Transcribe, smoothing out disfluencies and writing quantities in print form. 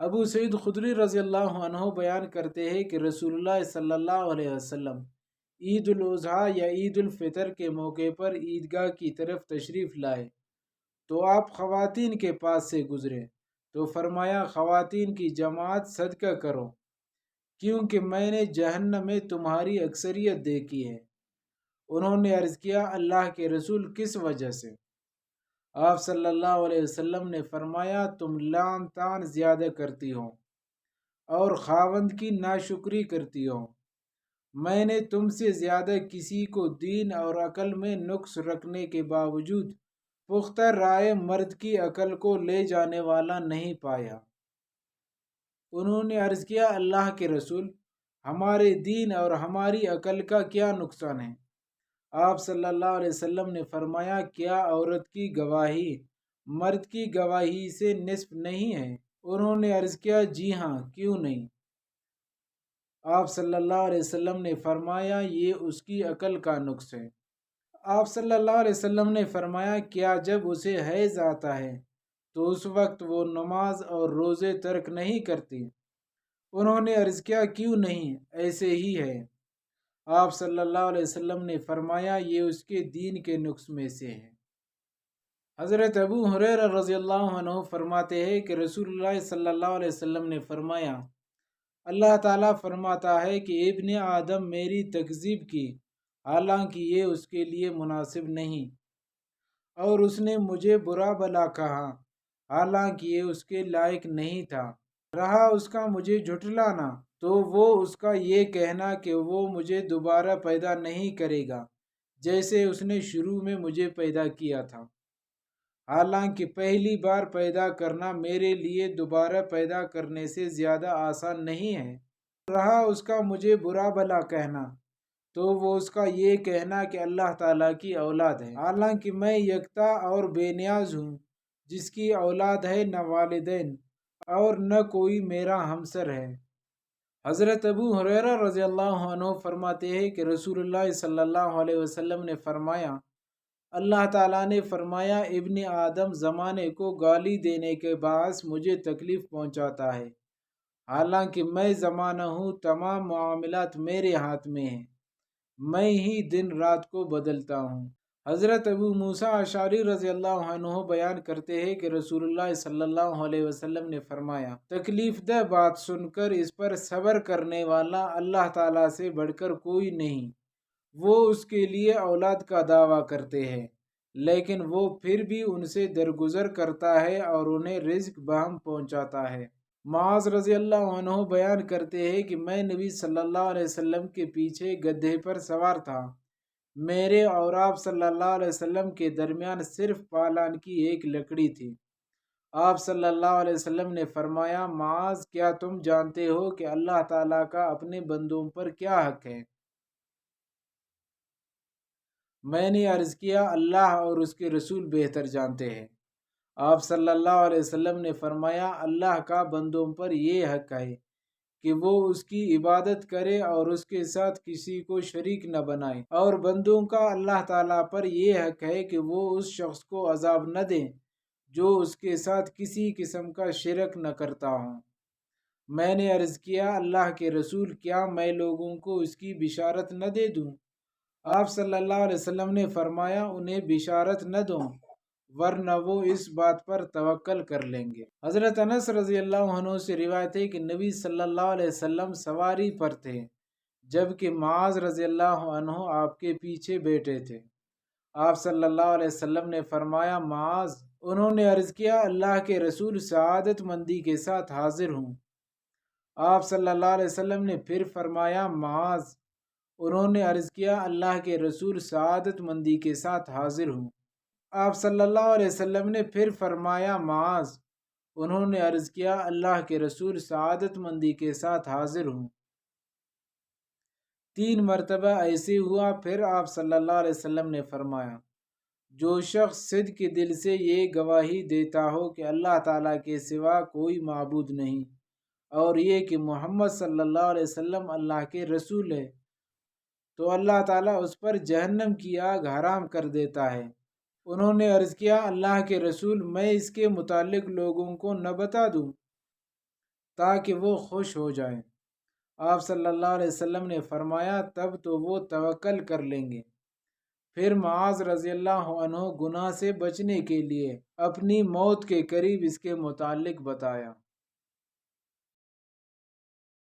ابو سعید خدری رضی اللہ عنہ بیان کرتے ہیں کہ رسول اللہ صلی اللہ علیہ وسلم عید الاضحیٰ یا عید الفطر کے موقع پر عیدگاہ کی طرف تشریف لائے تو آپ خواتین کے پاس سے گزرے تو فرمایا، خواتین کی جماعت صدقہ کرو، کیونکہ میں نے جہنم میں تمہاری اکثریت دیکھی ہے۔ انہوں نے عرض کیا، اللہ کے رسول، کس وجہ سے؟ آپ صلی اللہ علیہ وسلم نے فرمایا، تم لعن طعن زیادہ کرتی ہو اور خاوند کی ناشکری کرتی ہو۔ میں نے تم سے زیادہ کسی کو دین اور عقل میں نقص رکھنے کے باوجود پختہ رائے مرد کی عقل کو لے جانے والا نہیں پایا۔ انہوں نے عرض کیا، اللہ کے رسول، ہمارے دین اور ہماری عقل کا کیا نقصان ہے؟ آپ صلی اللہ علیہ وسلم نے فرمایا، کیا عورت کی گواہی مرد کی گواہی سے نصف نہیں ہے؟ انہوں نے عرض کیا، جی ہاں، کیوں نہیں؟ آپ صلی اللہ علیہ وسلم نے فرمایا، یہ اس کی عقل کا نقص ہے۔ آپ صلی اللہ علیہ وسلم نے فرمایا، کیا جب اسے حیض آتا ہے تو اس وقت وہ نماز اور روزے ترک نہیں کرتی؟ انہوں نے عرض کیا، کیوں نہیں، ایسے ہی ہے۔ آپ صلی اللہ علیہ وسلم نے فرمایا، یہ اس کے دین کے نقص میں سے ہے۔ حضرت ابو ہریرہ رضی اللہ عنہ فرماتے ہیں کہ رسول اللہ صلی اللہ علیہ وسلم نے فرمایا، اللہ تعالیٰ فرماتا ہے کہ ابن آدم میری تکذیب کی، حالانکہ یہ اس کے لیے مناسب نہیں، اور اس نے مجھے برا بھلا کہا، حالانکہ یہ اس کے لائق نہیں تھا۔ رہا اس کا مجھے جھٹلانا، تو وہ اس کا یہ کہنا کہ وہ مجھے دوبارہ پیدا نہیں کرے گا جیسے اس نے شروع میں مجھے پیدا کیا تھا، حالانکہ پہلی بار پیدا کرنا میرے لیے دوبارہ پیدا کرنے سے زیادہ آسان نہیں ہے۔ رہا اس کا مجھے برا بھلا کہنا، تو وہ اس کا یہ کہنا کہ اللہ تعالیٰ کی اولاد ہے، حالانکہ میں یکتا اور بے نیاز ہوں، جس کی اولاد ہے نہ والدین اور نہ کوئی میرا ہمسر ہے۔ حضرت ابو ہریرہ رضی اللہ عنہ فرماتے ہیں کہ رسول اللہ صلی اللہ علیہ وسلم نے فرمایا، اللہ تعالیٰ نے فرمایا، ابن آدم زمانے کو گالی دینے کے باعث مجھے تکلیف پہنچاتا ہے، حالانکہ میں زمانہ ہوں، تمام معاملات میرے ہاتھ میں ہیں، میں ہی دن رات کو بدلتا ہوں۔ حضرت ابو موسیٰ اشعری رضی اللہ عنہ بیان کرتے ہیں کہ رسول اللہ صلی اللہ علیہ وسلم نے فرمایا، تکلیف دہ بات سن کر اس پر صبر کرنے والا اللہ تعالیٰ سے بڑھ کر کوئی نہیں۔ وہ اس کے لیے اولاد کا دعویٰ کرتے ہیں، لیکن وہ پھر بھی ان سے درگزر کرتا ہے اور انہیں رزق بہم پہنچاتا ہے۔ معاذ رضی اللہ عنہ بیان کرتے ہیں کہ میں نبی صلی اللہ علیہ وسلم کے پیچھے گدھے پر سوار تھا، میرے اور آپ صلی اللہ علیہ وسلم کے درمیان صرف پالان کی ایک لکڑی تھی۔ آپ صلی اللہ علیہ وسلم نے فرمایا، معاذ، کیا تم جانتے ہو کہ اللہ تعالیٰ کا اپنے بندوں پر کیا حق ہے؟ میں نے عرض کیا، اللہ اور اس کے رسول بہتر جانتے ہیں۔ آپ صلی اللہ علیہ وسلم نے فرمایا، اللہ کا بندوں پر یہ حق ہے کہ وہ اس کی عبادت کرے اور اس کے ساتھ کسی کو شریک نہ بنائے، اور بندوں کا اللہ تعالیٰ پر یہ حق ہے کہ وہ اس شخص کو عذاب نہ دیں جو اس کے ساتھ کسی قسم کا شرک نہ کرتا ہوں۔ میں نے عرض کیا، اللہ کے رسول، کیا میں لوگوں کو اس کی بشارت نہ دے دوں؟ آپ صلی اللہ علیہ وسلم نے فرمایا، انہیں بشارت نہ دو، ورنہ وہ اس بات پر توکل کر لیں گے۔ حضرت انس رضی اللہ عنہ سے روایت ہے کہ نبی صلی اللہ علیہ وسلم سواری پر تھے، جبکہ معاذ رضی اللہ عنہ آپ کے پیچھے بیٹھے تھے۔ آپ صلی اللہ علیہ وسلم نے فرمایا، معاذ۔ انہوں نے عرض کیا، اللہ کے رسول، سعادت مندی کے ساتھ حاضر ہوں۔ آپ صلی اللہ علیہ وسلم نے پھر فرمایا، معاذ۔ انہوں نے عرض کیا، اللہ کے رسول، سعادت مندی کے ساتھ حاضر ہوں۔ آپ صلی اللہ علیہ وسلم نے پھر فرمایا، معاذ۔ انہوں نے عرض کیا، اللہ کے رسول، سعادت مندی کے ساتھ حاضر ہوں۔ 3 مرتبہ ایسے ہوا، پھر آپ صلی اللہ علیہ وسلم نے فرمایا، جو شخص صدق کے دل سے یہ گواہی دیتا ہو کہ اللہ تعالیٰ کے سوا کوئی معبود نہیں، اور یہ کہ محمد صلی اللہ علیہ وسلم اللہ کے رسول ہے، تو اللہ تعالیٰ اس پر جہنم کی آگ حرام کر دیتا ہے۔ انہوں نے عرض کیا، اللہ کے رسول، میں اس کے متعلق لوگوں کو نہ بتا دوں؟ تاکہ وہ خوش ہو جائیں۔ آپ صلی اللہ علیہ وسلم نے فرمایا تب تو وہ توکل کر لیں گے۔ پھر معاذ رضی اللہ عنہ گناہ سے بچنے کے لیے اپنی موت کے قریب اس کے متعلق بتایا۔